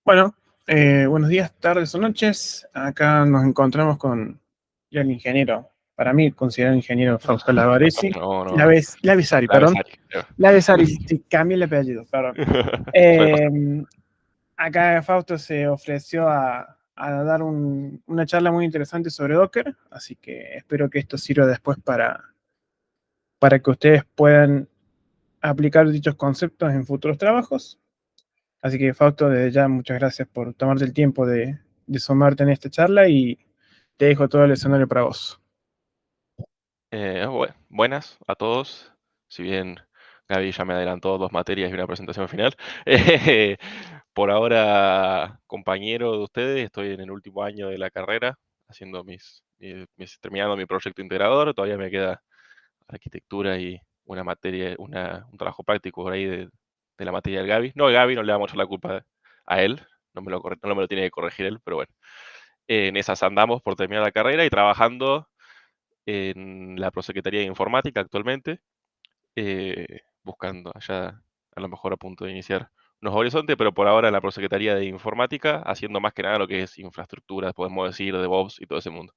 Bueno, buenos días, tardes o noches. Acá nos encontramos con ya el ingeniero, para mí considerado ingeniero Fausto Lavaresi, No, no. Lavisari, La perdón. Besari, creo. Lavisari, sí, cambié el apellido, perdón. Suele pasar. Acá Fausto se ofreció a dar una charla muy interesante sobre Docker, así que espero que esto sirva después para que ustedes puedan aplicar dichos conceptos en futuros trabajos. Así que Fausto, desde ya muchas gracias por tomarte el tiempo de sumarte en esta charla y te dejo todo el escenario para vos. Buenas a todos. Si bien Gaby ya me adelantó 2 materias y una presentación final, por ahora compañero de ustedes, estoy en el último año de la carrera, haciendo terminando mi proyecto integrador. Todavía me queda arquitectura y una materia, un trabajo práctico por ahí de la materia del Gaby. No, el Gaby no le damos la culpa a él, no me lo tiene que corregir él, pero bueno. En esas andamos por terminar la carrera y trabajando en la Prosecretaría de Informática actualmente, buscando allá a lo mejor a punto de iniciar unos horizontes, pero por ahora en la Prosecretaría de Informática, haciendo más que nada lo que es infraestructura, podemos decir, DevOps y todo ese mundo.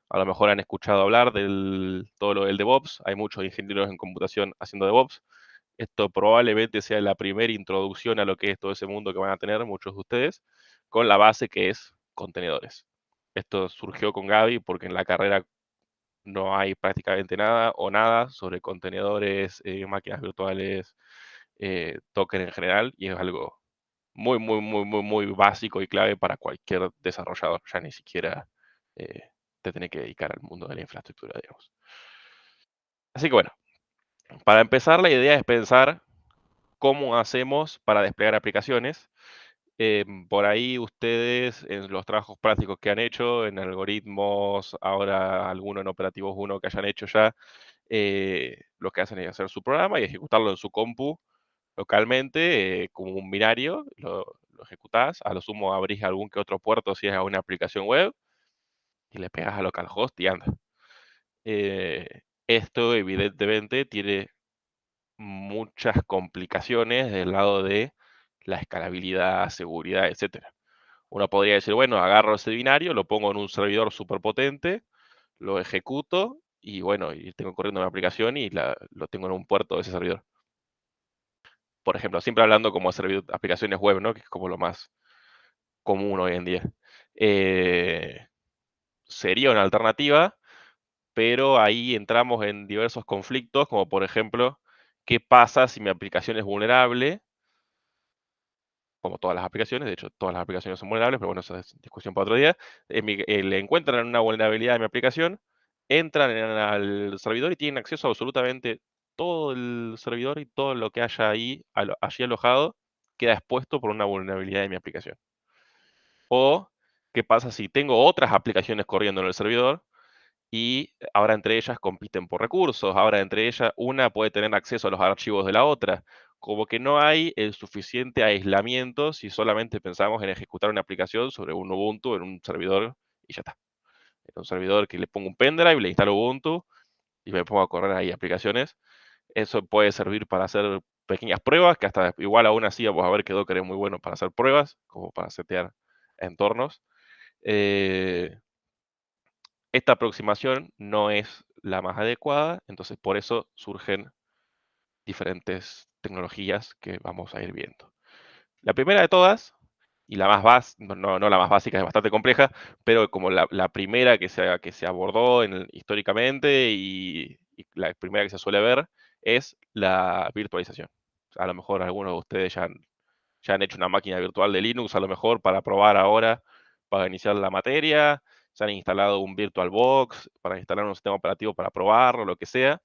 A lo mejor han escuchado hablar todo lo del DevOps, hay muchos ingenieros en computación haciendo DevOps. Esto probablemente sea la primera introducción a lo que es todo ese mundo que van a tener muchos de ustedes, con la base que es contenedores. Esto surgió con Gaby porque en la carrera no hay prácticamente nada o nada sobre contenedores, máquinas virtuales, Docker en general, y es algo muy, muy, muy, muy, muy básico y clave para cualquier desarrollador. Ya ni siquiera eh, te tenés que dedicar al mundo de la infraestructura, digamos. Así que bueno, para empezar, la idea es pensar cómo hacemos para desplegar aplicaciones. Por ahí ustedes, en los trabajos prácticos que han hecho, en algoritmos, ahora alguno en operativos 1 que hayan hecho ya, lo que hacen es hacer su programa y ejecutarlo en su compu localmente, como un binario, lo ejecutás, a lo sumo abrís algún que otro puerto si es a una aplicación web y le pegas a localhost y anda. Esto evidentemente tiene muchas complicaciones del lado de la escalabilidad, seguridad, etcétera. Uno podría decir, bueno, agarro ese binario, lo pongo en un servidor superpotente, lo ejecuto y bueno, y tengo corriendo mi aplicación y lo tengo en un puerto de ese servidor. Por ejemplo, siempre hablando como aplicaciones web, ¿no? Que es como lo más común hoy en día. Eh, Sería una alternativa, pero ahí entramos en diversos conflictos, como por ejemplo, ¿qué pasa si mi aplicación es vulnerable? Como todas las aplicaciones, de hecho todas las aplicaciones son vulnerables, pero bueno, esa es discusión para otro día. Le encuentran una vulnerabilidad de mi aplicación, entran al servidor y tienen acceso a absolutamente todo el servidor y todo lo que haya ahí, allí alojado, queda expuesto por una vulnerabilidad de mi aplicación. O, ¿qué pasa si tengo otras aplicaciones corriendo en el servidor y ahora entre ellas compiten por recursos? Ahora entre ellas una puede tener acceso a los archivos de la otra. Como que no hay el suficiente aislamiento si solamente pensamos en ejecutar una aplicación sobre un Ubuntu en un servidor y ya está. En un servidor que le pongo un pendrive, le instalo Ubuntu y me pongo a correr ahí aplicaciones. Eso puede servir para hacer pequeñas pruebas, que hasta igual aún así vamos a ver que Docker es muy bueno para hacer pruebas, como para setear entornos. Eh, Esta aproximación no es la más adecuada, entonces por eso surgen diferentes tecnologías que vamos a ir viendo. La primera de todas, y la más básica, no la más básica, es bastante compleja, pero como la primera que se abordó históricamente y la primera que se suele ver, es la virtualización. A lo mejor algunos de ustedes ya han hecho una máquina virtual de Linux, a lo mejor para probar ahora, para iniciar la materia, se han instalado un VirtualBox para instalar un sistema operativo para probarlo, lo que sea.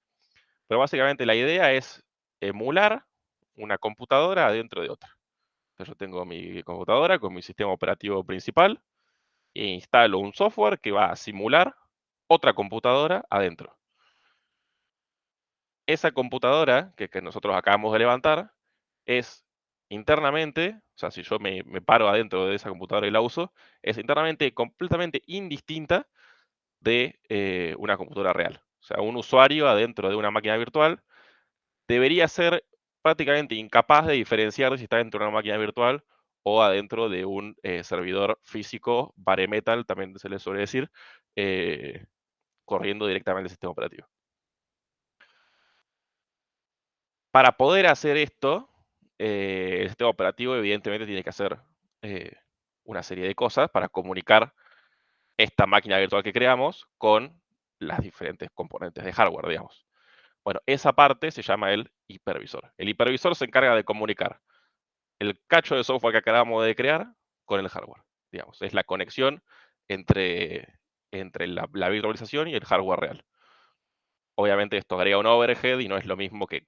Pero básicamente la idea es emular una computadora adentro de otra. Entonces yo tengo mi computadora con mi sistema operativo principal e instalo un software que va a simular otra computadora adentro. Esa computadora que nosotros acabamos de levantar es internamente, o sea, si yo me paro adentro de esa computadora y la uso, es internamente completamente indistinta de una computadora real. O sea, un usuario adentro de una máquina virtual debería ser prácticamente incapaz de diferenciar si está dentro de una máquina virtual o adentro de un servidor físico, bare metal, también se le suele decir, corriendo directamente el sistema operativo. Para poder hacer esto, el sistema operativo evidentemente tiene que hacer una serie de cosas para comunicar esta máquina virtual que creamos con las diferentes componentes de hardware, digamos. Bueno, esa parte se llama el hipervisor. El hipervisor se encarga de comunicar el cacho de software que acabamos de crear con el hardware, digamos. Es la conexión entre la virtualización y el hardware real. Obviamente esto agrega un overhead y no es lo mismo que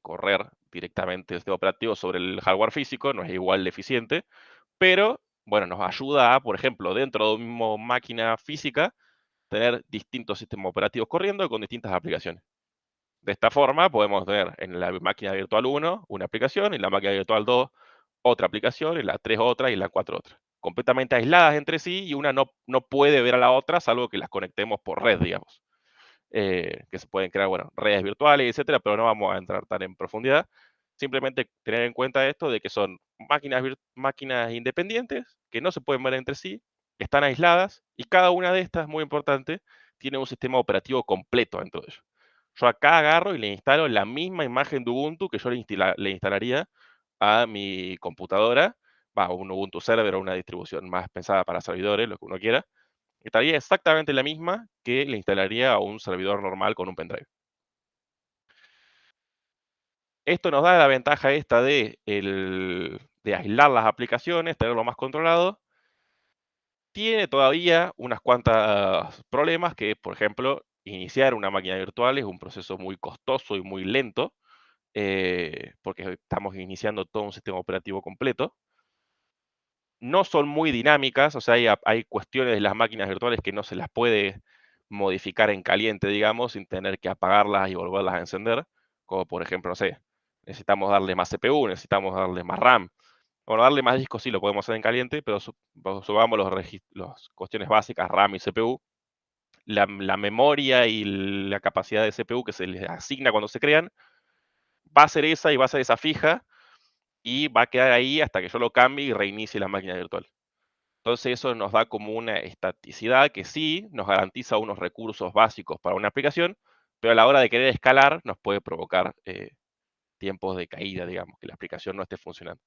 correr directamente el sistema operativo sobre el hardware físico, no es igual de eficiente, pero bueno, nos ayuda a, por ejemplo, dentro de una misma máquina física, tener distintos sistemas operativos corriendo con distintas aplicaciones. De esta forma podemos tener en la máquina virtual 1 una aplicación, en la máquina virtual 2 otra aplicación, en la 3 otra y en la 4 otra. Completamente aisladas entre sí y una no puede ver a la otra salvo que las conectemos por red, digamos. Que se pueden crear, bueno, redes virtuales, etcétera, pero no vamos a entrar tan en profundidad. Simplemente tener en cuenta esto de que son máquinas independientes, que no se pueden ver entre sí, están aisladas, y cada una de estas, muy importante, tiene un sistema operativo completo dentro de ellos. Yo acá agarro y le instalo la misma imagen de Ubuntu que yo le instalaría a mi computadora, un Ubuntu Server o una distribución más pensada para servidores, lo que uno quiera, estaría exactamente la misma que le instalaría a un servidor normal con un pendrive. Esto nos da la ventaja esta de aislar las aplicaciones, tenerlo más controlado. Tiene todavía unas cuantas problemas que, por ejemplo, iniciar una máquina virtual es un proceso muy costoso y muy lento, porque estamos iniciando todo un sistema operativo completo. No son muy dinámicas, o sea, hay cuestiones de las máquinas virtuales que no se las puede modificar en caliente, digamos, sin tener que apagarlas y volverlas a encender, como por ejemplo, no sé, necesitamos darle más CPU, necesitamos darle más RAM. Bueno, darle más discos sí lo podemos hacer en caliente, pero subamos las cuestiones básicas, RAM y CPU. La memoria y la capacidad de CPU que se les asigna cuando se crean, va a ser esa y va a ser esa fija, y va a quedar ahí hasta que yo lo cambie y reinicie la máquina virtual. Entonces eso nos da como una estaticidad que sí nos garantiza unos recursos básicos para una aplicación, pero a la hora de querer escalar nos puede provocar tiempos de caída, digamos, que la aplicación no esté funcionando.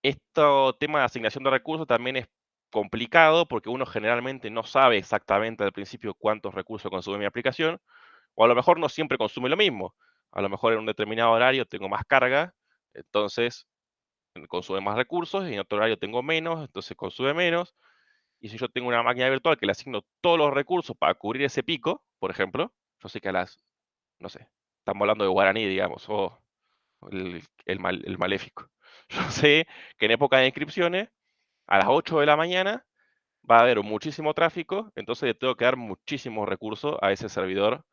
Este tema de asignación de recursos también es complicado porque uno generalmente no sabe exactamente al principio cuántos recursos consume mi aplicación, o a lo mejor no siempre consume lo mismo. A lo mejor en un determinado horario tengo más carga, entonces consume más recursos, y en otro horario tengo menos, entonces consume menos. Y si yo tengo una máquina virtual que le asigno todos los recursos para cubrir ese pico, por ejemplo, yo sé que no sé, estamos hablando de guaraní, digamos, o el maléfico. Yo sé que en época de inscripciones, a las 8 de la mañana, va a haber muchísimo tráfico, entonces le tengo que dar muchísimos recursos a ese servidor,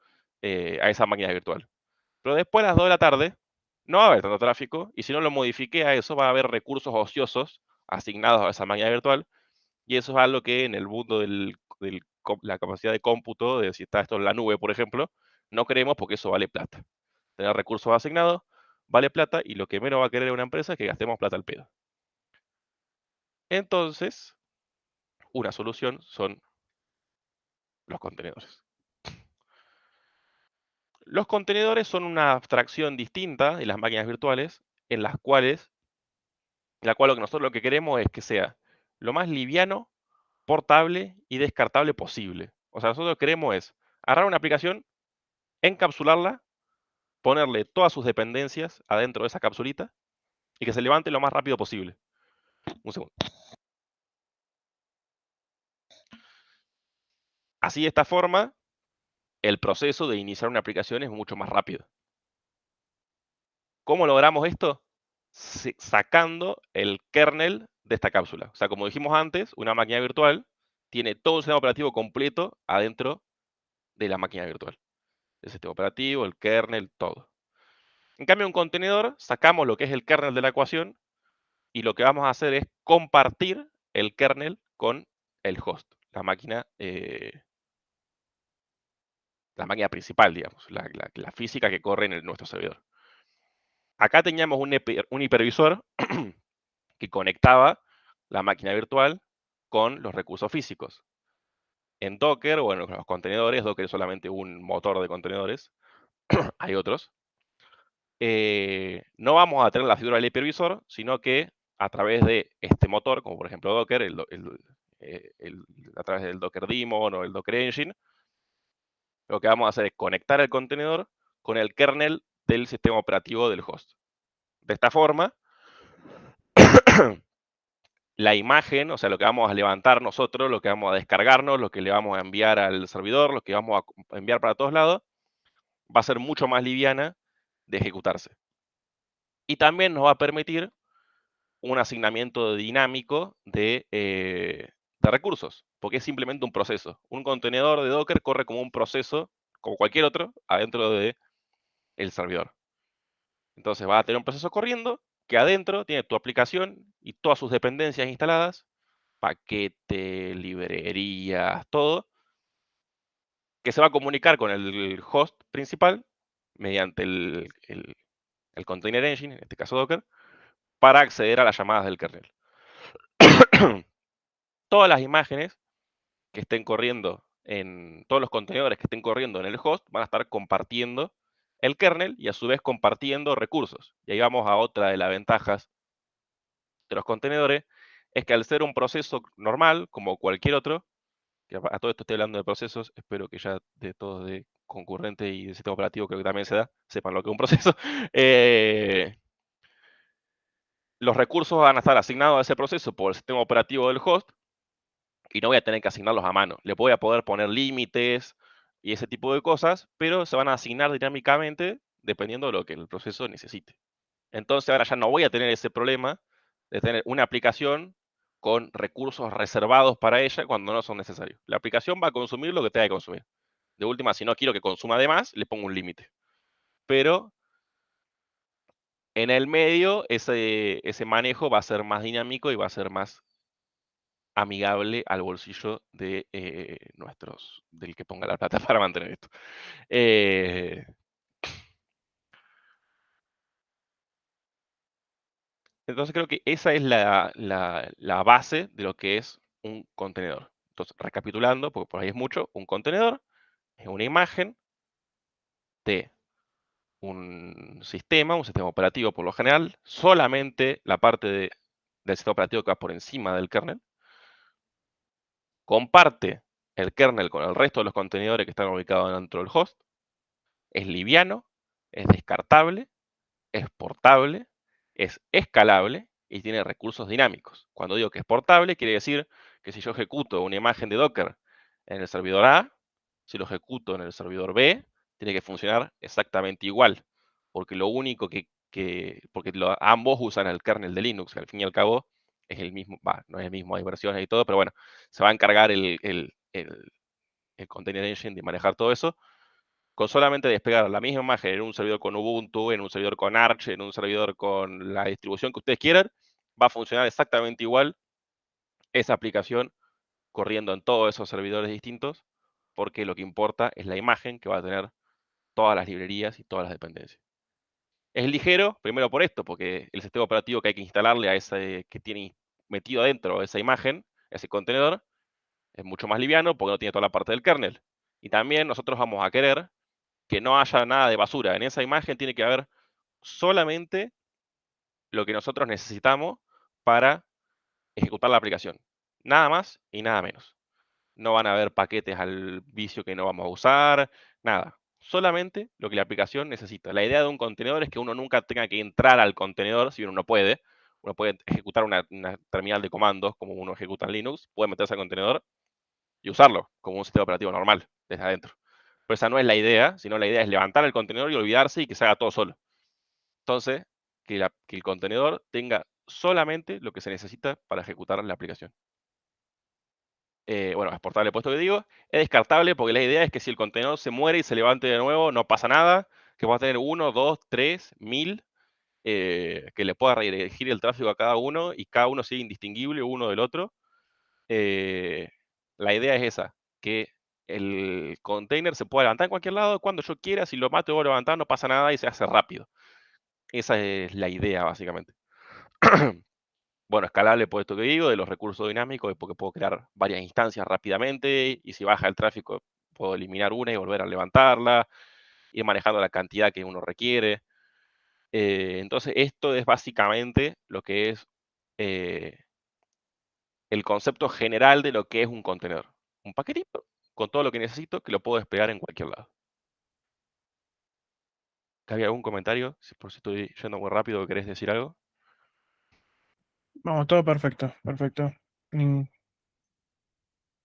a esa máquina virtual. Pero después a las 2 de la tarde, no va a haber tanto tráfico, y si no lo modifiqué a eso, va a haber recursos ociosos asignados a esa máquina virtual. Y eso es algo que en el mundo la capacidad de cómputo, de si está esto en la nube, por ejemplo, no queremos porque eso vale plata. Tener recursos asignados vale plata, y lo que menos va a querer una empresa es que gastemos plata al pedo. Entonces, una solución son los contenedores. Los contenedores son una abstracción distinta de las máquinas virtuales, en la cual nosotros lo que queremos es que sea lo más liviano, portable y descartable posible. O sea, nosotros queremos es agarrar una aplicación, encapsularla, ponerle todas sus dependencias adentro de esa capsulita y que se levante lo más rápido posible. Un segundo. Así, de esta forma, el proceso de iniciar una aplicación es mucho más rápido. ¿Cómo logramos esto? Sacando el kernel de esta cápsula. O sea, como dijimos antes, una máquina virtual tiene todo el sistema operativo completo adentro de la máquina virtual. El sistema operativo, el kernel, todo. En cambio, un contenedor, sacamos lo que es el kernel de la ecuación, y lo que vamos a hacer es compartir el kernel con el host, la máquina principal, digamos, la física que corre en nuestro servidor. acá teníamos un hipervisor que conectaba la máquina virtual con los recursos físicos. En Docker, bueno, los contenedores, Docker es solamente un motor de contenedores, hay otros. No vamos a tener la figura del hipervisor, sino que a través de este motor, como por ejemplo Docker, a través del Docker Daemon o el Docker Engine, lo que vamos a hacer es conectar el contenedor con el kernel del sistema operativo del host. De esta forma, la imagen, o sea, lo que vamos a levantar nosotros, lo que vamos a descargarnos, lo que le vamos a enviar al servidor, lo que vamos a enviar para todos lados, va a ser mucho más liviana de ejecutarse. Y también nos va a permitir un asignamiento dinámico de recursos, porque es simplemente un proceso. Un contenedor de Docker corre como un proceso, como cualquier otro, adentro del servidor. Entonces va a tener un proceso corriendo que adentro tiene tu aplicación y todas sus dependencias instaladas, paquete, librerías, todo, que se va a comunicar con el host principal mediante el Container Engine, en este caso Docker, para acceder a las llamadas del kernel. Todas las imágenes que estén corriendo todos los contenedores que estén corriendo en el host van a estar compartiendo el kernel y a su vez compartiendo recursos. Y ahí vamos a otra de las ventajas de los contenedores, es que al ser un proceso normal, como cualquier otro, que a todo esto estoy hablando de procesos, espero que ya de todos de concurrente y de sistema operativo creo que también se da, sepan lo que es un proceso, los recursos van a estar asignados a ese proceso por el sistema operativo del host, y no voy a tener que asignarlos a mano. Le voy a poder poner límites y ese tipo de cosas, pero se van a asignar dinámicamente dependiendo de lo que el proceso necesite. Entonces ahora ya no voy a tener ese problema de tener una aplicación con recursos reservados para ella cuando no son necesarios. La aplicación va a consumir lo que tenga que consumir. De última, si no quiero que consuma de más, le pongo un límite. Pero en el medio, ese manejo va a ser más dinámico y va a ser más amigable al bolsillo del que ponga la plata para mantener esto. Eh, entonces creo que esa es la base de lo que es un contenedor. Entonces, recapitulando, porque por ahí es mucho, un contenedor es una imagen de un sistema operativo por lo general, solamente la parte del sistema operativo que va por encima del kernel, comparte el kernel con el resto de los contenedores que están ubicados dentro del host, es liviano, es descartable, es portable, es escalable y tiene recursos dinámicos. Cuando digo que es portable, quiere decir que si yo ejecuto una imagen de Docker en el servidor A, si lo ejecuto en el servidor B, tiene que funcionar exactamente igual, porque lo único porque ambos usan el kernel de Linux, que al fin y al cabo es el mismo, no es el mismo, hay versiones y todo, pero bueno, se va a encargar el Container Engine de manejar todo eso, con solamente despegar la misma imagen en un servidor con Ubuntu, en un servidor con Arch, en un servidor con la distribución que ustedes quieran, va a funcionar exactamente igual esa aplicación corriendo en todos esos servidores distintos, porque lo que importa es la imagen que va a tener todas las librerías y todas las dependencias. Es ligero, primero por esto, porque el sistema operativo que hay que instalarle a ese que tiene metido adentro esa imagen, ese contenedor, es mucho más liviano porque no tiene toda la parte del kernel. Y también nosotros vamos a querer que no haya nada de basura. En esa imagen tiene que haber solamente lo que nosotros necesitamos para ejecutar la aplicación. Nada más y nada menos. No van a haber paquetes al vicio que no vamos a usar, nada. Solamente lo que la aplicación necesita. La idea de un contenedor es que uno nunca tenga que entrar al contenedor si uno no puede. Uno puede ejecutar una terminal de comandos como uno ejecuta en Linux, puede meterse al contenedor y usarlo como un sistema operativo normal desde adentro. Pero esa no es la idea, sino la idea es levantar el contenedor y olvidarse y que se haga todo solo. Entonces, que el contenedor tenga solamente lo que se necesita para ejecutar la aplicación. Bueno, es portable puesto que digo. Es descartable porque la idea es que si el contenedor se muere y se levante de nuevo, no pasa nada. Que va a tener 1, 2, 3, 1000, que le pueda redirigir el tráfico a cada uno y cada uno sea indistinguible uno del otro. La idea es esa, que el container se pueda levantar en cualquier lado cuando yo quiera. Si lo mato o lo levantar, no pasa nada y se hace rápido. Esa es la idea, básicamente. Bueno, escalable por esto que digo, de los recursos dinámicos, es porque puedo crear varias instancias rápidamente y si baja el tráfico puedo eliminar una y volver a levantarla, ir manejando la cantidad que uno requiere. Entonces, esto es básicamente lo que es el concepto general de lo que es un contenedor. Un paquetito con todo lo que necesito que lo puedo desplegar en cualquier lado. ¿Había algún comentario? Por si estoy yendo muy rápido, ¿querés decir algo? Vamos, todo perfecto, perfecto. Mm,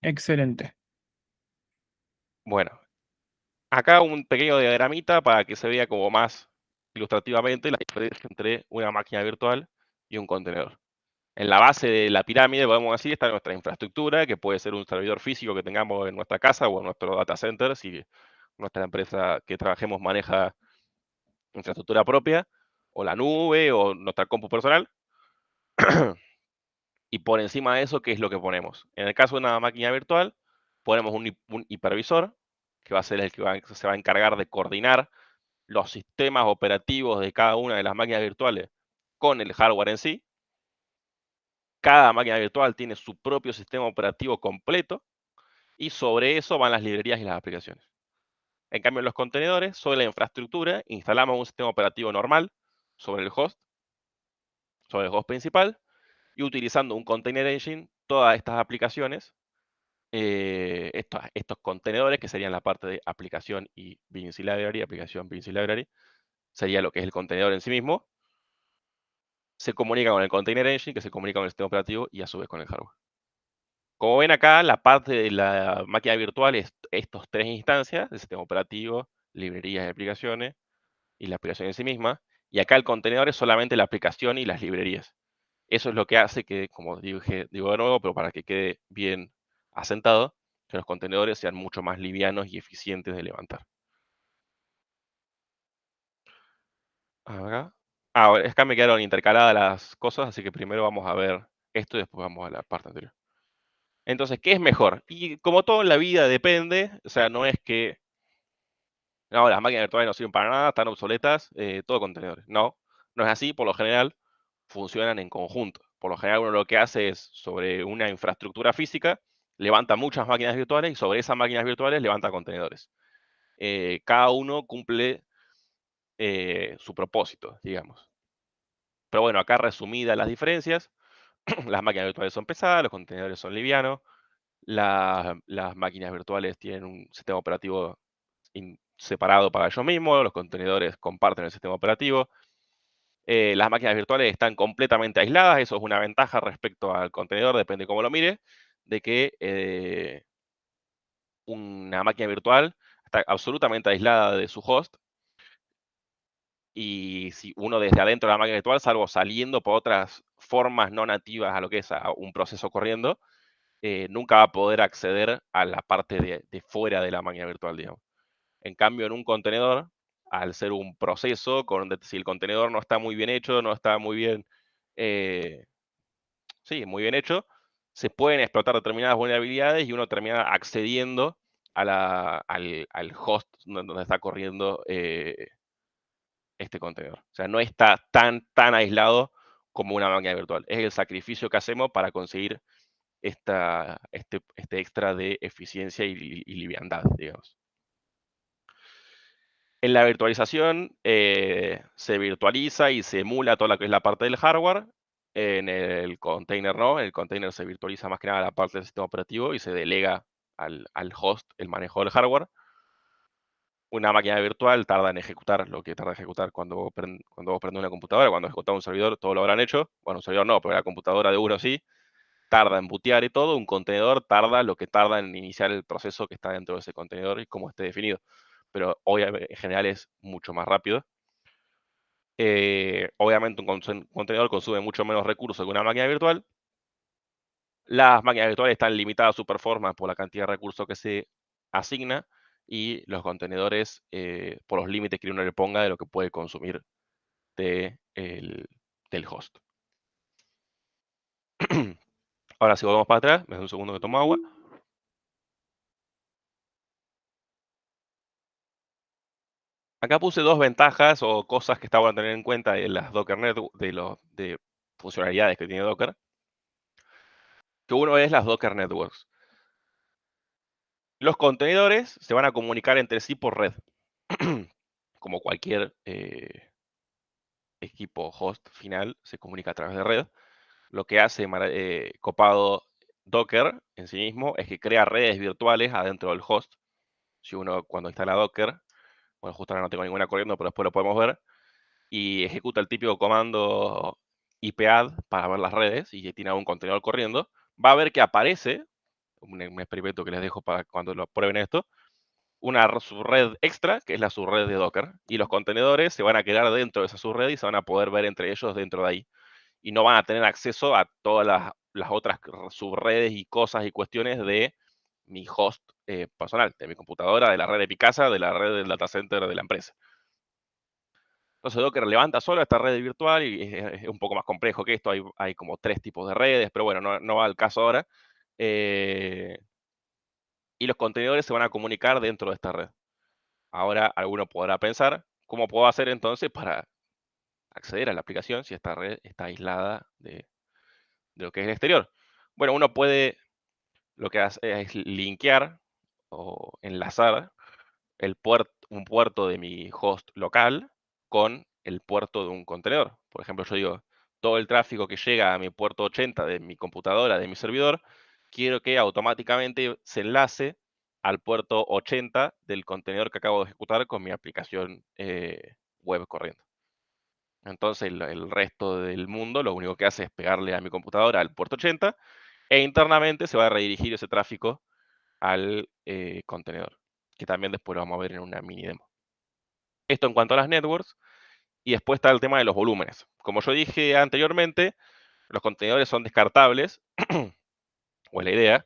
Excelente. Bueno, acá un pequeño diagramita para que se vea como más ilustrativamente la diferencia entre una máquina virtual y un contenedor. En la base de la pirámide, podemos decir, está nuestra infraestructura, que puede ser un servidor físico que tengamos en nuestra casa o en nuestro data center, si nuestra empresa que trabajemos maneja infraestructura propia, o la nube, o nuestra compu personal. Y por encima de eso, ¿qué es lo que ponemos? En el caso de una máquina virtual, ponemos un hipervisor, que va a ser el que se va a encargar de coordinar los sistemas operativos de cada una de las máquinas virtuales con el hardware en sí. Cada máquina virtual tiene su propio sistema operativo completo y sobre eso van las librerías y las aplicaciones. En cambio, en los contenedores, sobre la infraestructura, instalamos un sistema operativo normal sobre el host principal, y utilizando un container engine, todas estas aplicaciones, estos contenedores, que serían la parte de aplicación y Beansy Library, aplicación Beansy Library, sería lo que es el contenedor en sí mismo, se comunica con el container engine, que se comunica con el sistema operativo y a su vez con el hardware. Como ven acá, la parte de la máquina virtual es estos tres instancias, el sistema operativo, librerías y aplicaciones, y la aplicación en sí misma. Y acá el contenedor es solamente la aplicación y las librerías. Eso es lo que hace que, como digo de nuevo, pero para que quede bien asentado, que los contenedores sean mucho más livianos y eficientes de levantar. Acá. Acá me quedaron intercaladas las cosas, así que primero vamos a ver esto y después vamos a la parte anterior. Entonces, ¿qué es mejor? Y como todo en la vida depende, o sea, no es que no, las máquinas virtuales no sirven para nada, están obsoletas, todo contenedores. No, no es así, por lo general funcionan en conjunto. Por lo general uno lo que hace es, sobre una infraestructura física, levanta muchas máquinas virtuales y sobre esas máquinas virtuales levanta contenedores. Cada uno cumple su propósito, digamos. Pero bueno, acá resumidas las diferencias, las máquinas virtuales son pesadas, los contenedores son livianos, las máquinas virtuales tienen un sistema operativo separado para ellos mismos, los contenedores comparten el sistema operativo. Las máquinas virtuales están completamente aisladas, eso es una ventaja respecto al contenedor, depende cómo lo mire, de que una máquina virtual está absolutamente aislada de su host, y si uno desde adentro de la máquina virtual, salvo saliendo por otras formas no nativas a lo que es a un proceso corriendo, nunca va a poder acceder a la parte de fuera de la máquina virtual, digamos. En cambio, en un contenedor, al ser un proceso, si el contenedor no está muy bien hecho, no está muy bien, sí, muy bien hecho, se pueden explotar determinadas vulnerabilidades y uno termina accediendo al host donde está corriendo este contenedor. O sea, no está tan aislado como una máquina virtual. Es el sacrificio que hacemos para conseguir este extra de eficiencia y liviandad, digamos. En la virtualización se virtualiza y se emula toda lo que es la parte del hardware. En el container no, en el container se virtualiza más que nada la parte del sistema operativo y se delega al host el manejo del hardware. Una máquina virtual tarda en ejecutar lo que tarda en ejecutar cuando vos prendés una computadora, cuando ejecutás un servidor, todo lo habrán hecho. Bueno, un servidor no, pero la computadora de uno sí. Tarda en bootear y todo. Un contenedor tarda lo que tarda en iniciar el proceso que está dentro de ese contenedor y cómo esté definido. Pero obviamente en general es mucho más rápido. Obviamente un contenedor consume mucho menos recursos que una máquina virtual. Las máquinas virtuales están limitadas a su performance por la cantidad de recursos que se asigna, y los contenedores por los límites que uno le ponga de lo que puede consumir del host. Ahora si volvemos para atrás, me da un segundo que tomo agua. Acá puse dos ventajas o cosas que está bueno tener en cuenta de las Docker de funcionalidades que tiene Docker. Que uno es las Docker Networks. Los contenedores se van a comunicar entre sí por red. Como cualquier equipo host final se comunica a través de red. Lo que hace copado Docker en sí mismo es que crea redes virtuales adentro del host. Si uno cuando instala Docker, bueno, justo ahora no tengo ninguna corriendo, pero después lo podemos ver, y ejecuta el típico comando ipadd para ver las redes y tiene un contenedor corriendo, va a ver que aparece, un experimento que les dejo para cuando lo prueben esto, una subred extra, que es la subred de Docker, y los contenedores se van a quedar dentro de esa subred y se van a poder ver entre ellos dentro de ahí. Y no van a tener acceso a todas las otras subredes y cosas y cuestiones de mi host personal, de mi computadora, de la red de Picasa, de la red del data center de la empresa. Entonces Docker levanta solo esta red virtual y es un poco más complejo que esto. Hay como 3 tipos de redes, pero bueno, no va al caso ahora. Y los contenedores se van a comunicar dentro de esta red. Ahora alguno podrá pensar, ¿cómo puedo hacer entonces para acceder a la aplicación si esta red está aislada de lo que es el exterior? Bueno, uno puede, lo que hace es linkear o enlazar un puerto de mi host local con el puerto de un contenedor. Por ejemplo, yo digo, todo el tráfico que llega a mi puerto 80 de mi computadora, de mi servidor, quiero que automáticamente se enlace al puerto 80 del contenedor que acabo de ejecutar con mi aplicación web corriendo. Entonces el resto del mundo lo único que hace es pegarle a mi computadora al puerto 80 e internamente se va a redirigir ese tráfico al contenedor, que también después lo vamos a ver en una mini demo. Esto en cuanto a las networks, y después está el tema de los volúmenes. Como yo dije anteriormente, los contenedores son descartables, o es la idea,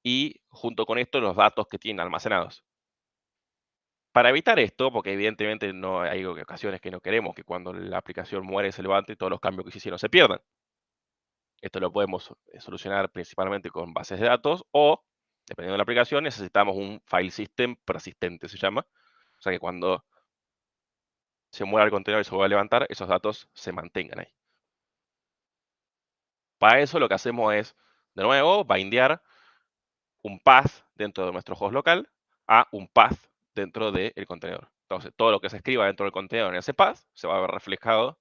y junto con esto los datos que tienen almacenados. Para evitar esto, porque evidentemente no hay ocasiones que no queremos que cuando la aplicación muere se levante todos los cambios que se hicieron se pierdan. Esto lo podemos solucionar principalmente con bases de datos o, dependiendo de la aplicación, necesitamos un file system persistente, se llama. O sea que cuando se muera el contenedor y se vuelve a levantar, esos datos se mantengan ahí. Para eso lo que hacemos es, de nuevo, bindear un path dentro de nuestro host local a un path dentro del contenedor. Entonces, todo lo que se escriba dentro del contenedor en ese path se va a ver reflejado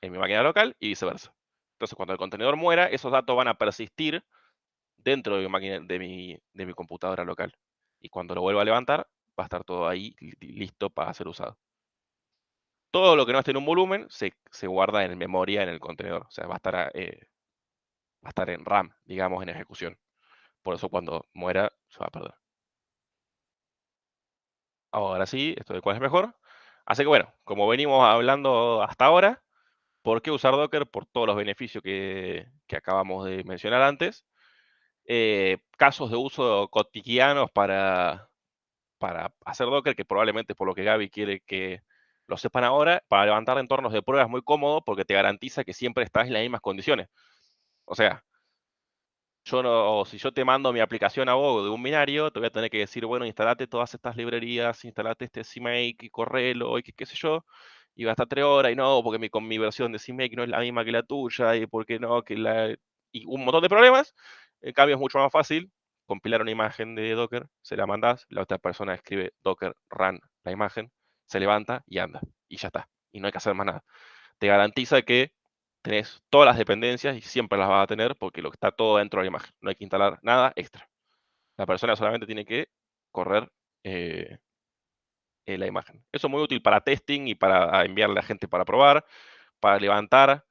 en mi máquina local y viceversa. Entonces, cuando el contenedor muera, esos datos van a persistir dentro de mi máquina, de mi computadora local. Y cuando lo vuelva a levantar, va a estar todo ahí listo para ser usado. Todo lo que no esté en un volumen se guarda en memoria en el contenedor. O sea, va a estar en RAM, digamos, en ejecución. Por eso cuando muera, se va a perder. Ahora sí, esto de cuál es mejor. Así que bueno, como venimos hablando hasta ahora, ¿por qué usar Docker? Por todos los beneficios que acabamos de mencionar antes. Casos de uso cotidianos para hacer Docker, que probablemente por lo que Gaby quiere que lo sepan ahora, para levantar entornos de pruebas muy cómodo porque te garantiza que siempre estás en las mismas condiciones. O sea, si yo te mando mi aplicación a vos de un binario, te voy a tener que decir, bueno, instalate todas estas librerías, instalate este CMake y correlo y qué sé yo, y va a estar 3 horas, y no, porque con mi versión de CMake no es la misma que la tuya, y porque no, y un montón de problemas. En cambio es mucho más fácil compilar una imagen de Docker, se la mandás, la otra persona escribe Docker run la imagen, se levanta y anda, y ya está, y no hay que hacer más nada. Te garantiza que tenés todas las dependencias y siempre las vas a tener porque lo que está todo dentro de la imagen. No hay que instalar nada extra. La persona solamente tiene que correr la imagen. Eso es muy útil para testing y para enviarle a la gente para probar, para levantar.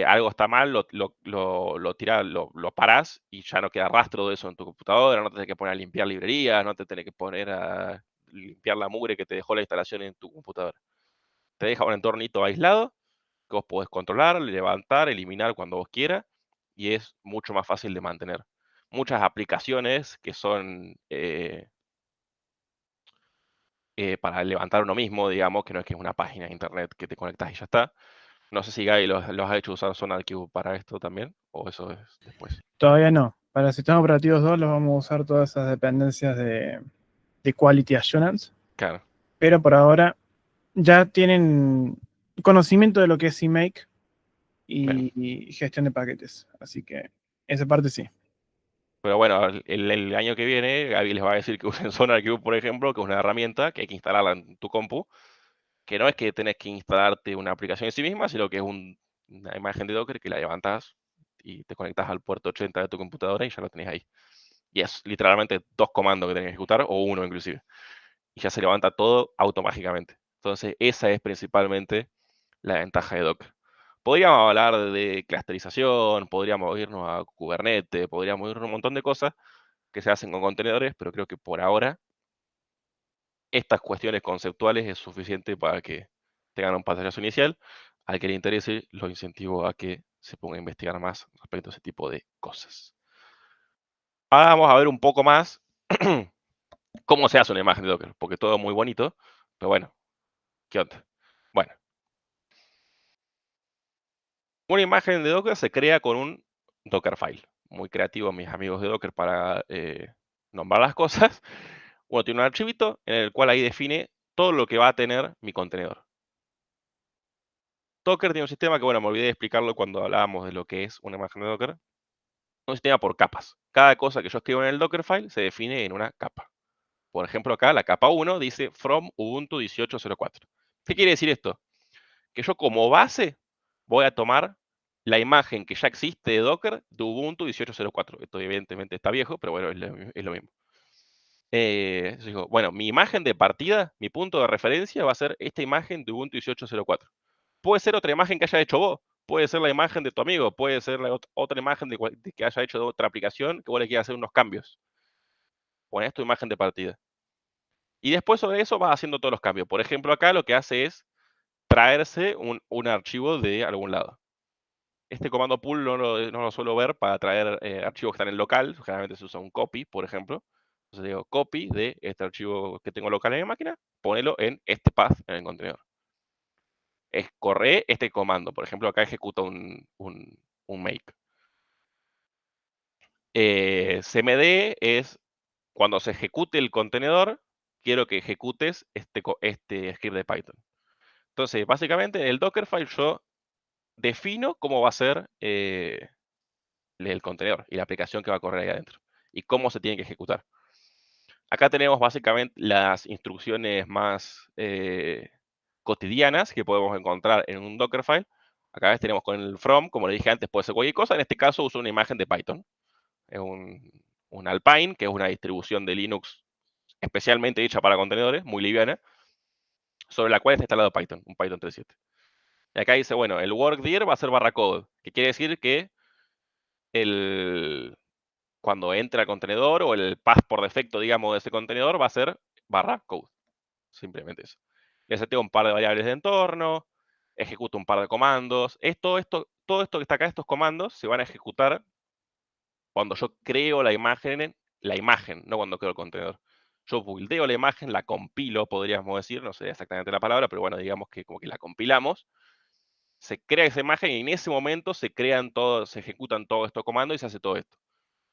Algo está mal, lo tirás, lo parás y ya no queda rastro de eso en tu computadora. No te tenés que poner a limpiar librerías, no te tenés que poner a limpiar la mugre que te dejó la instalación en tu computadora. Te deja un entornito aislado que vos podés controlar, levantar, eliminar cuando vos quieras, y es mucho más fácil de mantener. Muchas aplicaciones que son para levantar uno mismo, digamos, que no es que es una página de internet que te conectas y ya está. No sé si Guy los ha hecho usar SonarQube para esto también, o eso es después. Todavía no. Para sistemas operativos 2 los vamos a usar todas esas dependencias de Quality Assurance. Claro. pero por ahora ya tienen conocimiento de lo que es CMake Bien. y gestión de paquetes. Así que esa parte sí. Pero bueno, el año que viene, Gaby les va a decir que usen SonarQube, por ejemplo, que es una herramienta que hay que instalarla en tu compu, que no es que tenés que instalarte una aplicación en sí misma, sino que es una imagen de Docker que la levantás y te conectas al puerto 80 de tu computadora y ya lo tenés ahí. Y es literalmente 2 comandos que tenés que ejecutar, o uno inclusive. Y ya se levanta todo automáticamente. Entonces, esa es principalmente la ventaja de Docker. Podríamos hablar de clusterización, podríamos irnos a Kubernetes, podríamos irnos a un montón de cosas que se hacen con contenedores, pero creo que por ahora estas cuestiones conceptuales es suficiente para que tengan un pantallazo inicial. Al que le interese, lo incentivo a que se ponga a investigar más respecto a ese tipo de cosas. Ahora vamos a ver un poco más cómo se hace una imagen de Docker, porque todo es muy bonito, pero bueno, ¿qué onda? Bueno, una imagen de Docker se crea con un Dockerfile. Muy creativos mis amigos de Docker para nombrar las cosas. Uno tiene un archivito en el cual ahí define todo lo que va a tener mi contenedor. Docker tiene un sistema que, bueno, me olvidé de explicarlo cuando hablábamos de lo que es una imagen de Docker. Un sistema por capas. Cada cosa que yo escribo en el Dockerfile se define en una capa. Por ejemplo, acá la capa 1 dice from Ubuntu 18.04. ¿Qué quiere decir esto? Que yo como base voy a tomar la imagen que ya existe de Docker de Ubuntu 18.04. Esto evidentemente está viejo, pero bueno, es lo mismo. Digo, bueno, mi imagen de partida, mi punto de referencia va a ser esta imagen de Ubuntu 18.04. Puede ser otra imagen que haya hecho vos, puede ser la imagen de tu amigo, puede ser otra imagen de que haya hecho de otra aplicación que vos le quieras hacer unos cambios. Pones tu imagen de partida. Y después sobre eso vas haciendo todos los cambios. Por ejemplo, acá lo que hace es traerse un archivo de algún lado. Este comando pull no lo suelo ver para traer archivos que están en local. Generalmente se usa un copy, por ejemplo. Entonces digo copy de este archivo que tengo local en mi máquina, ponelo en este path en el contenedor. Corre este comando. Por ejemplo, acá ejecuta un make. CMD es cuando se ejecute el contenedor, quiero que ejecutes este script de Python. Entonces, básicamente en el Dockerfile yo defino cómo va a ser el contenedor y la aplicación que va a correr ahí adentro y cómo se tiene que ejecutar. Acá tenemos básicamente las instrucciones más cotidianas que podemos encontrar en un Dockerfile. Acá tenemos con el from, como le dije antes, puede ser cualquier cosa. En este caso uso una imagen de Python. Es un Alpine, que es una distribución de Linux especialmente hecha para contenedores, muy liviana, sobre la cual está instalado Python, un Python 3.7. Y acá dice, bueno, el workdir va a ser /code, que quiere decir que cuando entra al contenedor o el path por defecto, digamos, de ese contenedor va a ser /code. Simplemente eso. Le seteo un par de variables de entorno, ejecuto un par de comandos. Todo esto que está acá, estos comandos, se van a ejecutar cuando yo creo la imagen, no cuando creo el contenedor. Yo buildeo la imagen, la compilo, podríamos decir, no sé exactamente la palabra, pero bueno, digamos que como que la compilamos. Se crea esa imagen y en ese momento se ejecutan todos estos comandos y se hace todo esto.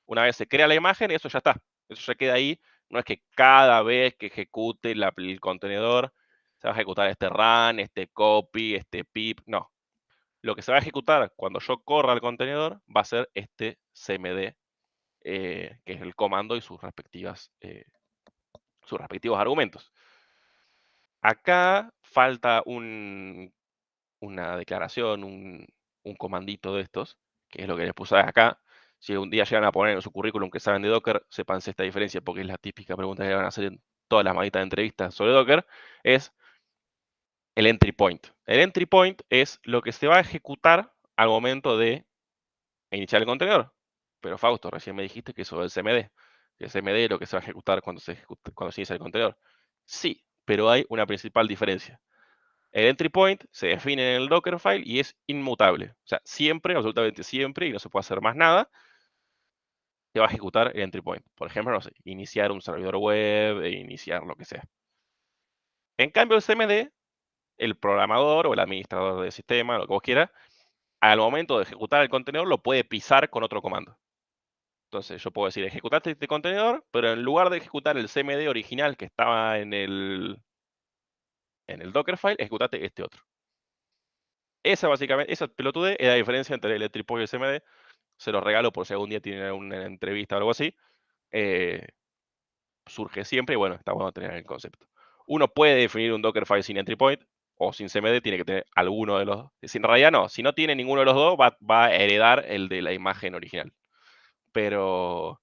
Una vez se crea la imagen, eso ya está. Eso ya queda ahí. No es que cada vez que ejecute el contenedor se va a ejecutar este run, este copy, este pip. No. Lo que se va a ejecutar cuando yo corra el contenedor va a ser este cmd, que es el comando y sus respectivos argumentos. Acá falta una declaración, un comandito de estos, que es lo que les puse acá. Si un día llegan a poner en su currículum que saben de Docker, sépanse esta diferencia, porque es la típica pregunta que van a hacer en todas las malditas entrevistas sobre Docker, es el entry point. El entry point es lo que se va a ejecutar al momento de iniciar el contenedor. Pero Fausto, recién me dijiste que eso es el CMD. Que el CMD es lo que se va a ejecutar cuando se inicia el contenedor. Sí, pero hay una principal diferencia. El entry point se define en el Dockerfile y es inmutable. O sea, siempre, absolutamente siempre, y no se puede hacer más nada, se va a ejecutar el entry point. Por ejemplo, no sé, iniciar un servidor web, iniciar lo que sea. En cambio, el CMD, el programador o el administrador del sistema, lo que vos quieras, al momento de ejecutar el contenedor lo puede pisar con otro comando. Entonces yo puedo decir, ejecutaste este contenedor, pero en lugar de ejecutar el CMD original que estaba en el en el Dockerfile, ejecutate este otro. Esa básicamente, esa pelotudez es la diferencia entre el Electric y el CMD. Se los regalo por si algún día tienen una entrevista o algo así. Surge siempre y bueno, está bueno tener el concepto. Uno puede definir un Dockerfile sin entry point o sin CMD, tiene que tener alguno de los dos. En realidad no, si no tiene ninguno de los dos, va a heredar el de la imagen original. Pero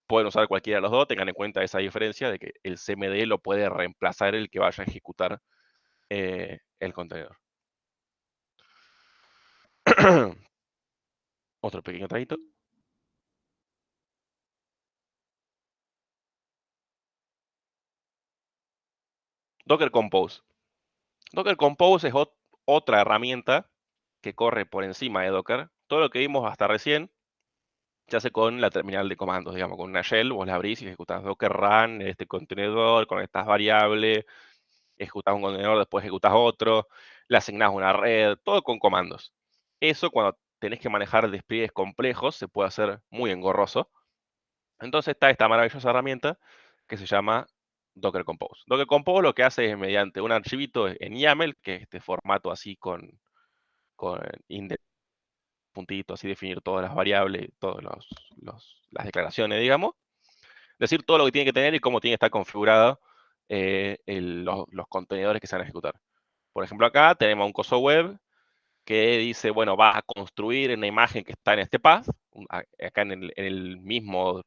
pueden usar cualquiera de los dos, tengan en cuenta esa diferencia de que el CMD lo puede reemplazar el que vaya a ejecutar el contenedor. Otro pequeño traguito. Docker Compose. Docker Compose es otra herramienta que corre por encima de Docker. Todo lo que vimos hasta recién se hace con la terminal de comandos, digamos, con una shell, vos la abrís y ejecutás docker run en este contenedor, con estas variables, ejecutás un contenedor, después ejecutás otro, le asignás una red, todo con comandos. Eso cuando tenés que manejar despliegues complejos se puede hacer muy engorroso. Entonces está esta maravillosa herramienta que se llama Docker Compose. Docker Compose lo que hace es mediante un archivito en YAML, que es este formato así con index, puntito, así definir todas las variables, todas las declaraciones, digamos. Decir todo lo que tiene que tener y cómo tiene que estar configurado los contenedores que se van a ejecutar. Por ejemplo, acá tenemos un coso web que dice, bueno, vas a construir una imagen que está en este path. Acá en el mismo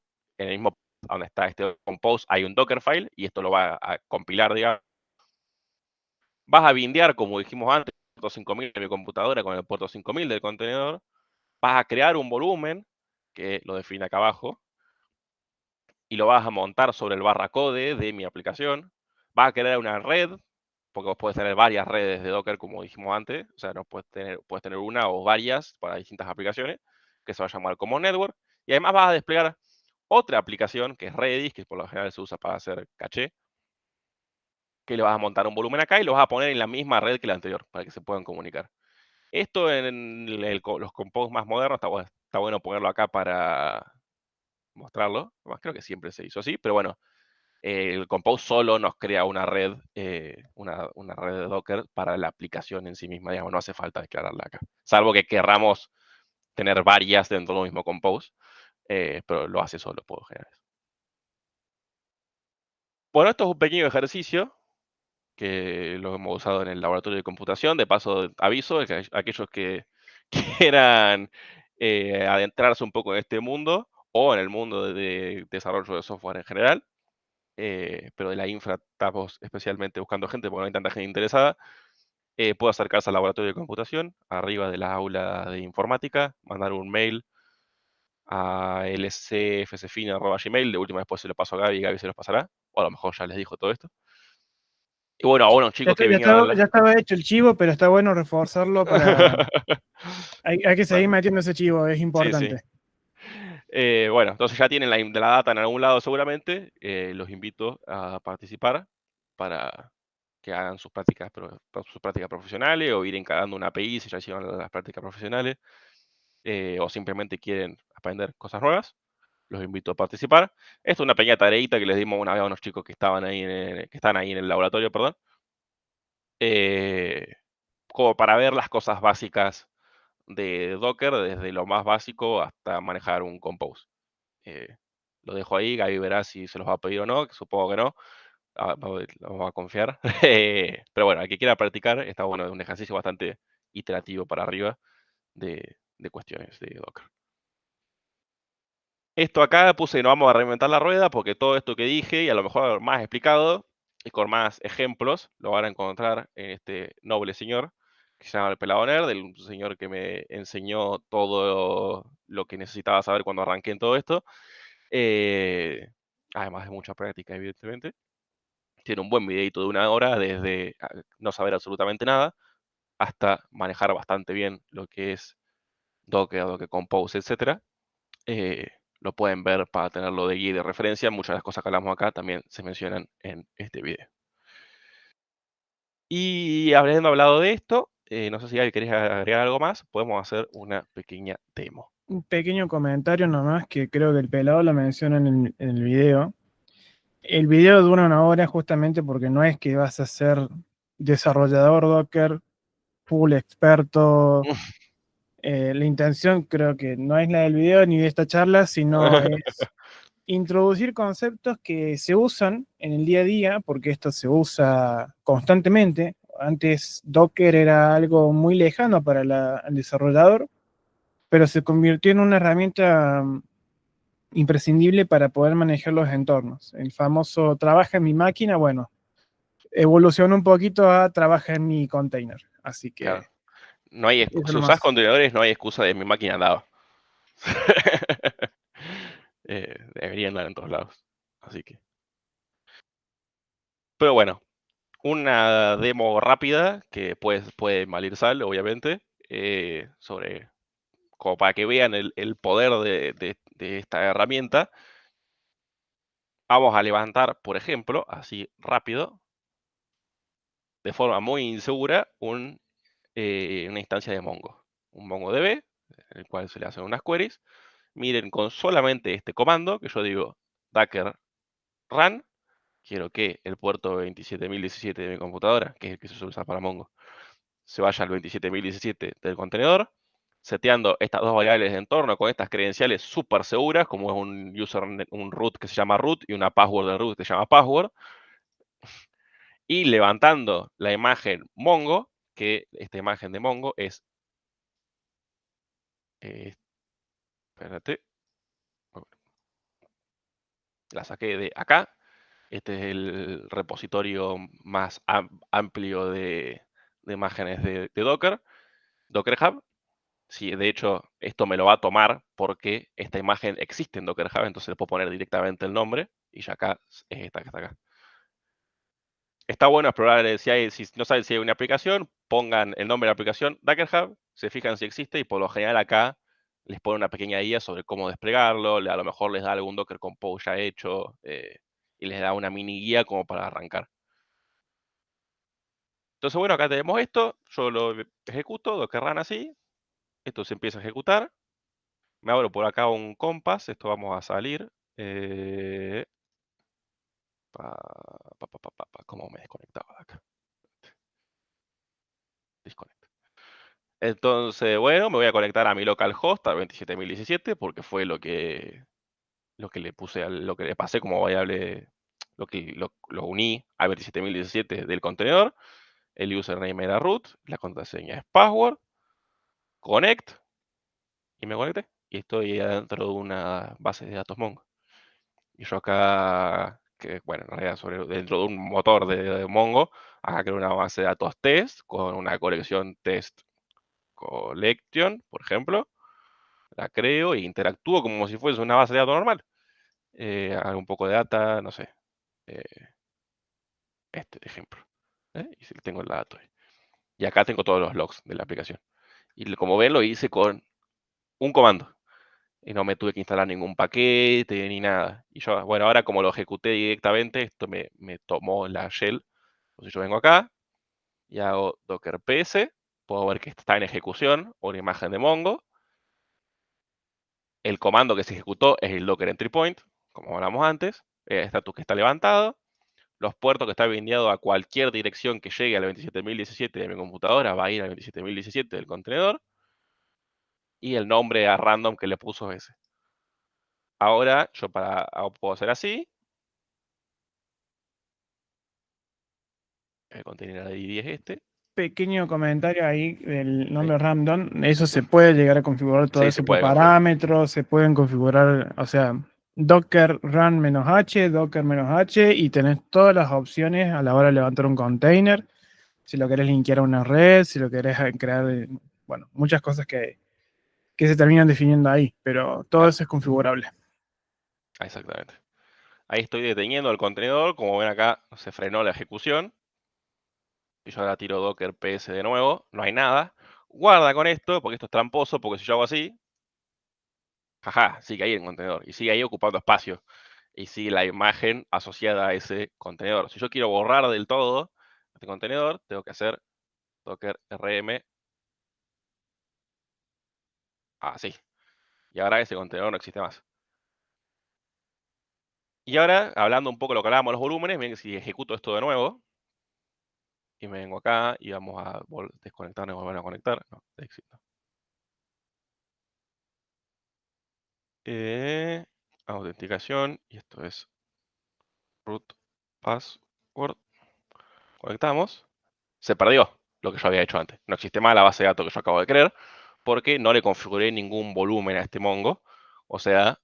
donde está este compose hay un Dockerfile y esto lo va a compilar, digamos. Vas a bindear, como dijimos antes, el puerto 5000 de mi computadora con el puerto 5000 del contenedor. Vas a crear un volumen, que lo define acá abajo, y lo vas a montar sobre el barracode de mi aplicación. Vas a crear una red, porque vos podés tener varias redes de Docker, como dijimos antes. O sea, no puedes tener una o varias para distintas aplicaciones, que se va a llamar como network. Y además vas a desplegar otra aplicación, que es Redis, que por lo general se usa para hacer caché, que le vas a montar un volumen acá y lo vas a poner en la misma red que la anterior, para que se puedan comunicar. Esto en los compose más modernos está bueno ponerlo acá para mostrarlo. Además, creo que siempre se hizo así, pero bueno, el Compose solo nos crea una red, una red de Docker para la aplicación en sí misma, digamos, no hace falta declararla acá. Salvo que querramos tener varias dentro del mismo Compose, pero lo hace solo, puedo generar. Bueno, esto es un pequeño ejercicio que lo hemos usado en el laboratorio de computación. De paso, aviso a aquellos que quieran adentrarse un poco en este mundo o en el mundo de desarrollo de software en general. Pero de la infra estamos especialmente buscando gente porque no hay tanta gente interesada. Puede acercarse al laboratorio de computación, arriba de la aula de informática, mandar un mail a lcfcfin@gmail, de última después se lo paso a Gaby y Gaby se los pasará, o a lo mejor ya les dijo todo esto. Y bueno, a unos Ya, chicos que vinieron ya estaba hecho el chivo, pero está bueno reforzarlo para... Hay que seguir metiendo ese chivo, es Sí, sí. importante. Bueno, entonces ya tienen la data en algún lado seguramente. Los invito a participar para que hagan sus prácticas profesionales o ir encarando una API si ya hicieron las prácticas profesionales o simplemente quieren aprender cosas nuevas. Los invito a participar. Esto es una pequeña tareita que les dimos una vez a unos chicos que estaban ahí que están ahí en el laboratorio, perdón. Como para ver las cosas básicas de Docker, desde lo más básico hasta manejar un Compose. Lo dejo ahí, Gaby verá si se los va a pedir o no, que supongo que no. Vamos a confiar. Pero bueno, al que quiera practicar, está bueno, es un ejercicio bastante iterativo para arriba de cuestiones de Docker. Esto acá puse, no vamos a reinventar la rueda, porque todo esto que dije, y a lo mejor más explicado, y con más ejemplos, lo van a encontrar en este noble señor, que se llama el Pelado Nerd, el señor que me enseñó todo lo que necesitaba saber cuando arranqué en todo esto. Además de mucha práctica, evidentemente. Tiene un buen videito de 1 hora, desde no saber absolutamente nada, hasta manejar bastante bien lo que es Docker, Docker Compose, etc. Lo pueden ver para tenerlo de guía y de referencia. Muchas de las cosas que hablamos acá también se mencionan en este video. Y habiendo hablado de esto, no sé si alguien querés agregar algo más, podemos hacer una pequeña demo. Un pequeño comentario nomás que creo que el pelado lo menciona en el video. El video dura una hora justamente porque no es que vas a ser desarrollador Docker, full experto. La intención creo que no es la del video ni de esta charla, sino es introducir conceptos que se usan en el día a día, porque esto se usa constantemente. Antes Docker era algo muy lejano para el desarrollador, pero se convirtió en una herramienta imprescindible para poder manejar los entornos. El famoso trabaja en mi máquina, bueno, evolucionó un poquito a trabaja en mi container. Así que Claro. No hay eso es si lo usás más. contenedores, no hay excusa de mi máquina al lado. Deberían dar en todos lados. Así que. Pero bueno, una demo rápida que puede malir sal, obviamente, sobre como para que vean el poder de esta herramienta. Vamos a levantar, por ejemplo, así rápido, de forma muy insegura, una instancia de Mongo. Un MongoDB, en el cual se le hacen unas queries. Miren, con solamente este comando, que yo digo docker run, quiero que el puerto 27017 de mi computadora, que es el que se suele usar para Mongo, se vaya al 27017 del contenedor, seteando estas dos variables de entorno con estas credenciales súper seguras, como es un root que se llama root y una password de root que se llama password, y levantando la imagen Mongo, que esta imagen de Mongo es, espérate, la saqué de acá. Este es el repositorio más amplio de imágenes de Docker, Docker Hub. Sí, de hecho, esto me lo va a tomar porque esta imagen existe en Docker Hub, entonces le puedo poner directamente el nombre y ya acá es esta que está acá. Está bueno explorar si no saben si hay una aplicación, pongan el nombre de la aplicación Docker Hub, se fijan si existe y por lo general acá les pone una pequeña guía sobre cómo desplegarlo, a lo mejor les da algún Docker Compose ya hecho y les da una mini guía como para arrancar. Entonces, bueno, acá tenemos esto, yo lo ejecuto, Docker Run así, esto se empieza a ejecutar, me abro por acá un compás, esto vamos a salir, ¿cómo me desconectaba de acá? Desconecto. Entonces, bueno, me voy a conectar a mi localhost, al 27017, porque fue lo que le puse, lo que le pasé como variable, lo uní al 27017 del contenedor, el username era root, la contraseña es password, connect, y me conecté. Y estoy adentro de una base de datos Mongo. Y yo acá, que bueno, en realidad dentro de un motor de Mongo, acá creo una base de datos test con una colección test collection, por ejemplo. La creo e interactúo como si fuese una base de datos normal. Hago un poco de data, no sé. eh, este ejemplo. Y si tengo el dato ahí. Y acá tengo todos los logs de la aplicación. Y como ven, lo hice con un comando. Y no me tuve que instalar ningún paquete ni nada. Y yo, bueno, ahora como lo ejecuté directamente, esto me tomó la shell. Entonces yo vengo acá y hago docker ps, puedo ver que está en ejecución, una imagen de Mongo. El comando que se ejecutó es el docker entry point, como hablamos antes, el status que está levantado, los puertos que está enviado a cualquier dirección que llegue al 27017 de mi computadora va a ir al 27017 del contenedor, y el nombre a random que le puso es ese. Ahora yo puedo hacer así, el container ID es este. Pequeño comentario ahí del Sí, nombre Ramdon. Eso se puede llegar a configurar todo sí, se eso por puede configurar. parámetros, se pueden configurar, o sea, Docker run -h, Docker -h, y tenés todas las opciones a la hora de levantar un container. Si lo querés linkear a una red, si lo querés crear, bueno, muchas cosas que se terminan definiendo ahí, pero todo Claro, eso es configurable. exactamente. Ahí estoy deteniendo el contenedor, como ven acá se frenó la ejecución. Y yo ahora tiro docker ps de nuevo, no hay nada. Guarda con esto, porque esto es tramposo, porque si yo hago así, jaja, sigue ahí el contenedor. Y sigue ahí ocupando espacio. Y sigue la imagen asociada a ese contenedor. Si yo quiero borrar del todo este contenedor, tengo que hacer docker rm así. Y ahora ese contenedor no existe más. Y ahora, hablando un poco de lo que hablábamos de los volúmenes, miren que si ejecuto esto de nuevo, y me vengo acá y vamos a desconectar y volver a conectar. No, exit no. Autenticación, y esto es root password. Conectamos. Se perdió lo que yo había hecho antes. No existe más la base de datos que yo acabo de crear, porque no le configuré ningún volumen a este Mongo. O sea,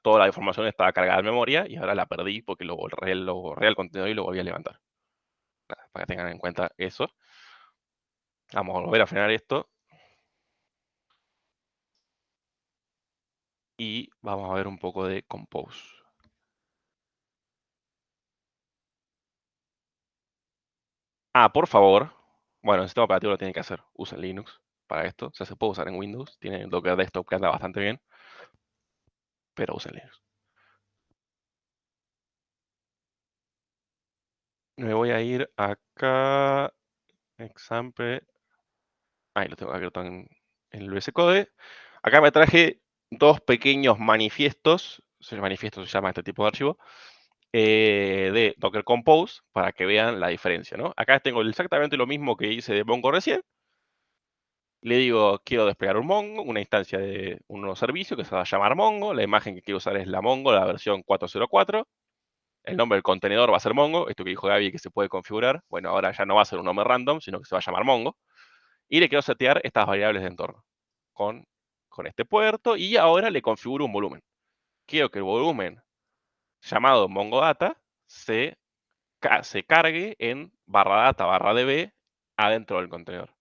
toda la información estaba cargada en memoria y ahora la perdí porque lo borré al contenedor y lo volví a levantar. Nada, para que tengan en cuenta eso. Vamos a volver a frenar esto. Y vamos a ver un poco de Compose. Ah, por favor. Bueno, el sistema operativo lo tiene que hacer. Usa Linux para esto. O sea, se puede usar en Windows. Tiene Docker Desktop que anda bastante bien. Pero usa Linux. Me voy a ir acá. Example. Ahí lo tengo abierto en el VS Code. Acá me traje dos pequeños manifiestos. Manifiesto se llama este tipo de archivo. De Docker Compose para que vean la diferencia, ¿no? Acá tengo exactamente lo mismo que hice de Mongo recién. Le digo, quiero desplegar un Mongo, una instancia de un nuevo servicio que se va a llamar Mongo. La imagen que quiero usar es la Mongo, la versión 404. El nombre del contenedor va a ser Mongo. Esto que dijo Gaby que se puede configurar. Bueno, ahora ya no va a ser un nombre random, sino que se va a llamar Mongo. Y le quiero setear estas variables de entorno con, con este puerto. Y ahora le configuro un volumen. Quiero que el volumen llamado MongoData se cargue en /data /db adentro del contenedor.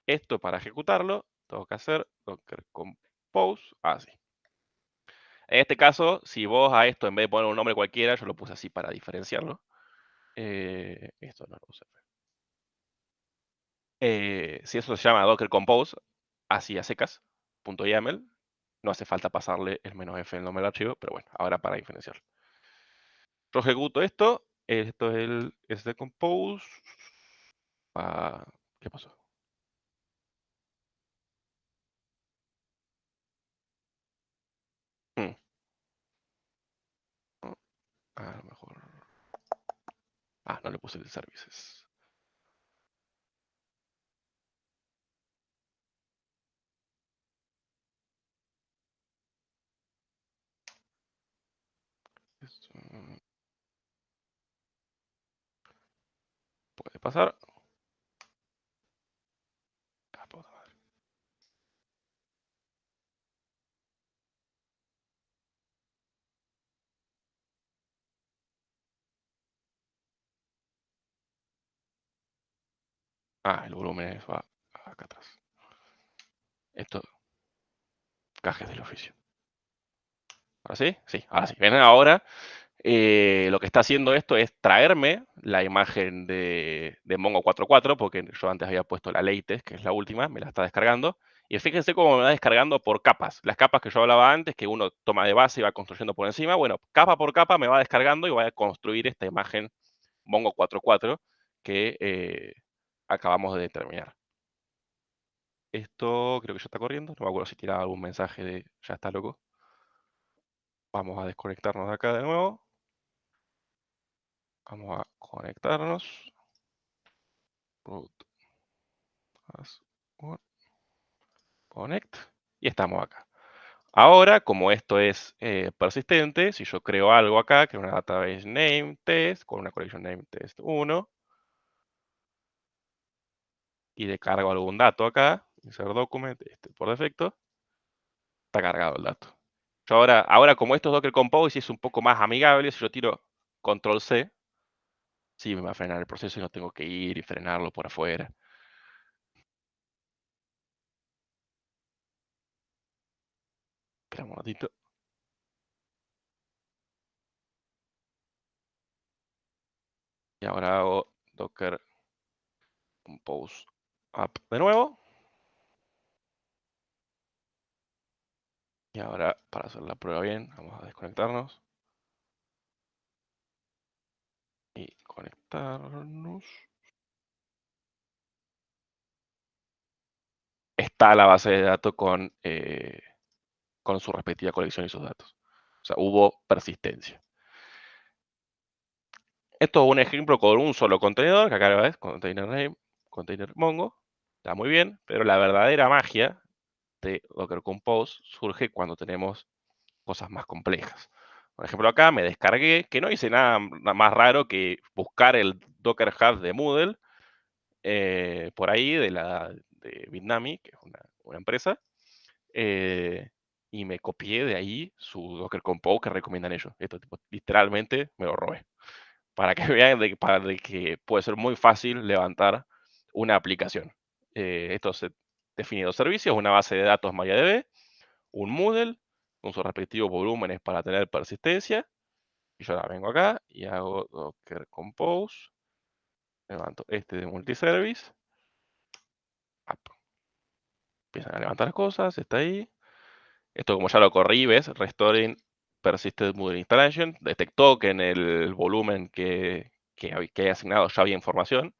Esto para ejecutarlo, tengo que hacer docker compose así. En este caso, si vos a esto, en vez de poner un nombre cualquiera, yo lo puse así para diferenciarlo. Esto no lo usé. Si eso se llama docker compose, así a secas, .yaml, no hace falta pasarle el "-f" en el nombre del archivo, pero bueno, ahora para diferenciarlo. Yo ejecuto esto es el compose. ¿Qué pasó? Hmm. A lo mejor. No le puse el services. Esto puede pasar. Puta madre. El volumen va acá atrás. Esto, cajes del oficio. ¿Ahora sí? Sí, ahora sí. Ven ahora. Lo que está haciendo esto es traerme la imagen de Mongo 4.4, porque yo antes había puesto la latest, que es la última, me la está descargando. Y fíjense cómo me va descargando por capas. Las capas que yo hablaba antes, que uno toma de base y va construyendo por encima, bueno, capa por capa me va descargando y va a construir esta imagen Mongo 4.4 que acabamos de determinar. Esto creo que ya está corriendo. No me acuerdo si tiraba algún mensaje de ya está loco. Vamos a desconectarnos de acá de nuevo. Vamos a conectarnos. Root password. Connect. Y estamos acá. Ahora, como esto es persistente, si yo creo algo acá, que es una database name test, con una collection name test 1, y le cargo algún dato acá, insert document, por defecto, está cargado el dato. Yo ahora como esto es Docker Compose y es un poco más amigable, si yo tiro control C, sí me va a frenar el proceso y no tengo que ir y frenarlo por afuera. Espera un momentito. Y ahora hago Docker Compose App de nuevo. Y ahora, para hacer la prueba bien, vamos a desconectarnos. Y conectarnos. Está la base de datos con su respectiva colección y sus datos. O sea, hubo persistencia. Esto es un ejemplo con un solo contenedor, que acá lo ves, container name, container mongo, está muy bien, pero la verdadera magia de Docker Compose surge cuando tenemos cosas más complejas. Por ejemplo, acá me descargué, que no hice nada más raro que buscar el Docker Hub de Moodle, por ahí, de Bitnami, que es una empresa, y me copié de ahí su Docker Compose que recomiendan ellos. Esto tipo, literalmente me lo robé. Para que vean de que puede ser muy fácil levantar una aplicación. Esto se define dos servicios, una base de datos MariaDB, un Moodle, con sus respectivos volúmenes para tener persistencia. Y yo ahora vengo acá y hago Docker Compose, levanto este de multiservice, empiezan a levantar cosas, está ahí. Esto como ya lo corrí, ¿ves? Restoring Persisted Moodle Installation. Detectó que en el volumen que he asignado ya había información.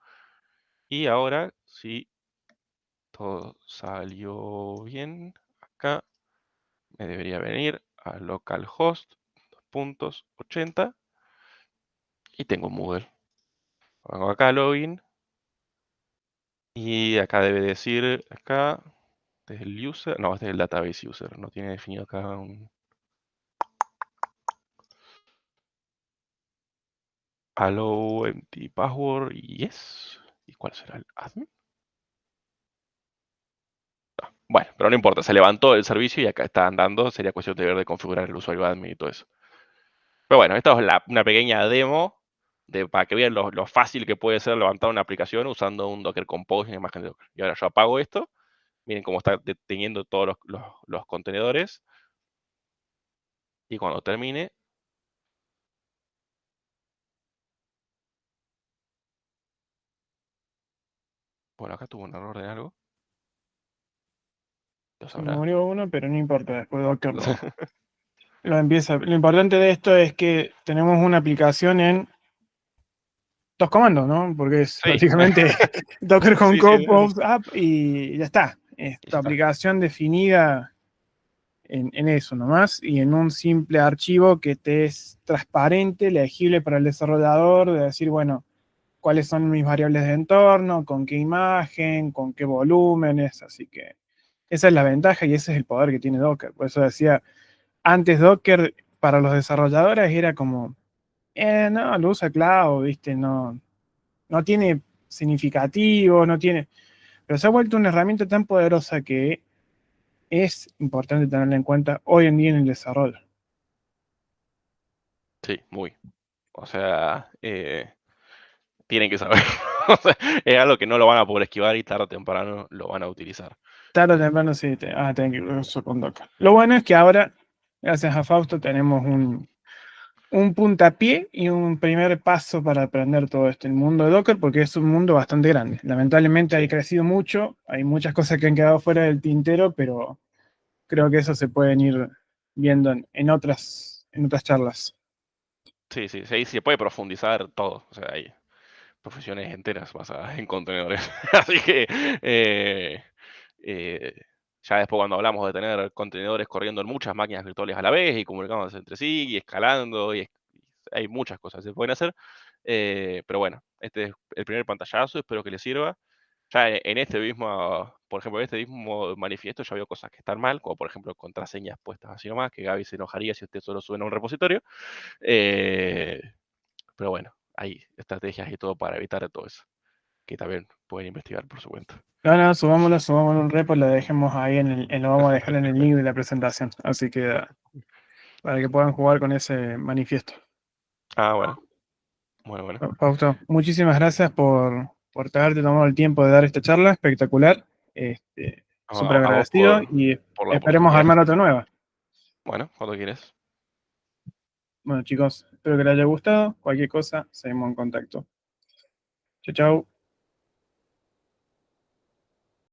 Y ahora, si todo salió bien, acá me debería venir a localhost 2.80 y tengo Moodle. Vengo acá a login y acá debe decir, acá, este es el user, no, este es el database user, no tiene definido acá un allow empty password, yes. ¿Y cuál será el admin? Bueno, pero no importa, se levantó el servicio y acá está andando, sería cuestión de ver de configurar el usuario admin y todo eso. Pero bueno, esta es una pequeña demo para que vean lo fácil que puede ser levantar una aplicación usando un Docker Compose y una imagen de Docker. Y ahora yo apago esto, miren cómo está deteniendo todos los contenedores. Y cuando termine, bueno, acá tuvo un error de algo. ¿Lo Se me sabrá? murió uno, pero no importa, después Docker lo empieza. Lo importante de esto es que tenemos una aplicación en dos comandos, ¿no? Porque es Sí, básicamente Docker con sí, sí, Compose App y ya está. Es y tu ya está. aplicación definida en eso nomás y en un simple archivo que te es transparente, legible para el desarrollador, de decir, bueno, cuáles son mis variables de entorno, con qué imagen, con qué volúmenes, así que esa es la ventaja y ese es el poder que tiene Docker. Por eso decía, antes Docker para los desarrolladores era como, no, lo usa Cloud, ¿viste? No, no tiene significativo, no tiene, pero se ha vuelto una herramienta tan poderosa que es importante tenerla en cuenta hoy en día en el desarrollo. Sí, muy. O sea, tienen que saber. O sea, es algo que no lo van a poder esquivar y tarde o temprano lo van a utilizar. Tarde o temprano sí, tener que usar con Docker. Lo bueno es que ahora, gracias a Fausto, tenemos un puntapié y un primer paso para aprender todo esto, el mundo de Docker, porque es un mundo bastante grande. Lamentablemente ha Sí, crecido mucho, hay muchas cosas que han quedado fuera del tintero, pero creo que eso se pueden ir viendo en otras charlas. sí, sí, sí, se puede profundizar todo. O sea, hay profesiones enteras basadas en contenedores. Así que eh, ya después cuando hablamos de tener contenedores corriendo en muchas máquinas virtuales a la vez y comunicándose entre sí y escalando, hay muchas cosas que se pueden hacer. Pero bueno, este es el primer pantallazo, espero que les sirva. Ya en este mismo, por ejemplo, en este mismo manifiesto ya veo cosas que están mal, como por ejemplo contraseñas puestas así nomás, que Gaby se enojaría si usted solo sube a un repositorio. Eh, pero bueno, hay estrategias y todo para evitar todo eso, que también pueden investigar por su cuenta. No, no, subámoslo en un repo, lo dejemos ahí lo vamos a dejar en el link de la presentación. Así que para que puedan jugar con ese manifiesto. Ah, bueno, bueno, bueno. Fausto, muchísimas gracias por haberte tomado el tiempo de dar esta charla, espectacular. Súper A vos agradecido y por la esperemos oportunidad. armar otra nueva. Bueno, cuando quieres. Bueno, chicos, espero que les haya gustado. Cualquier cosa, seguimos en contacto. Chau, chau.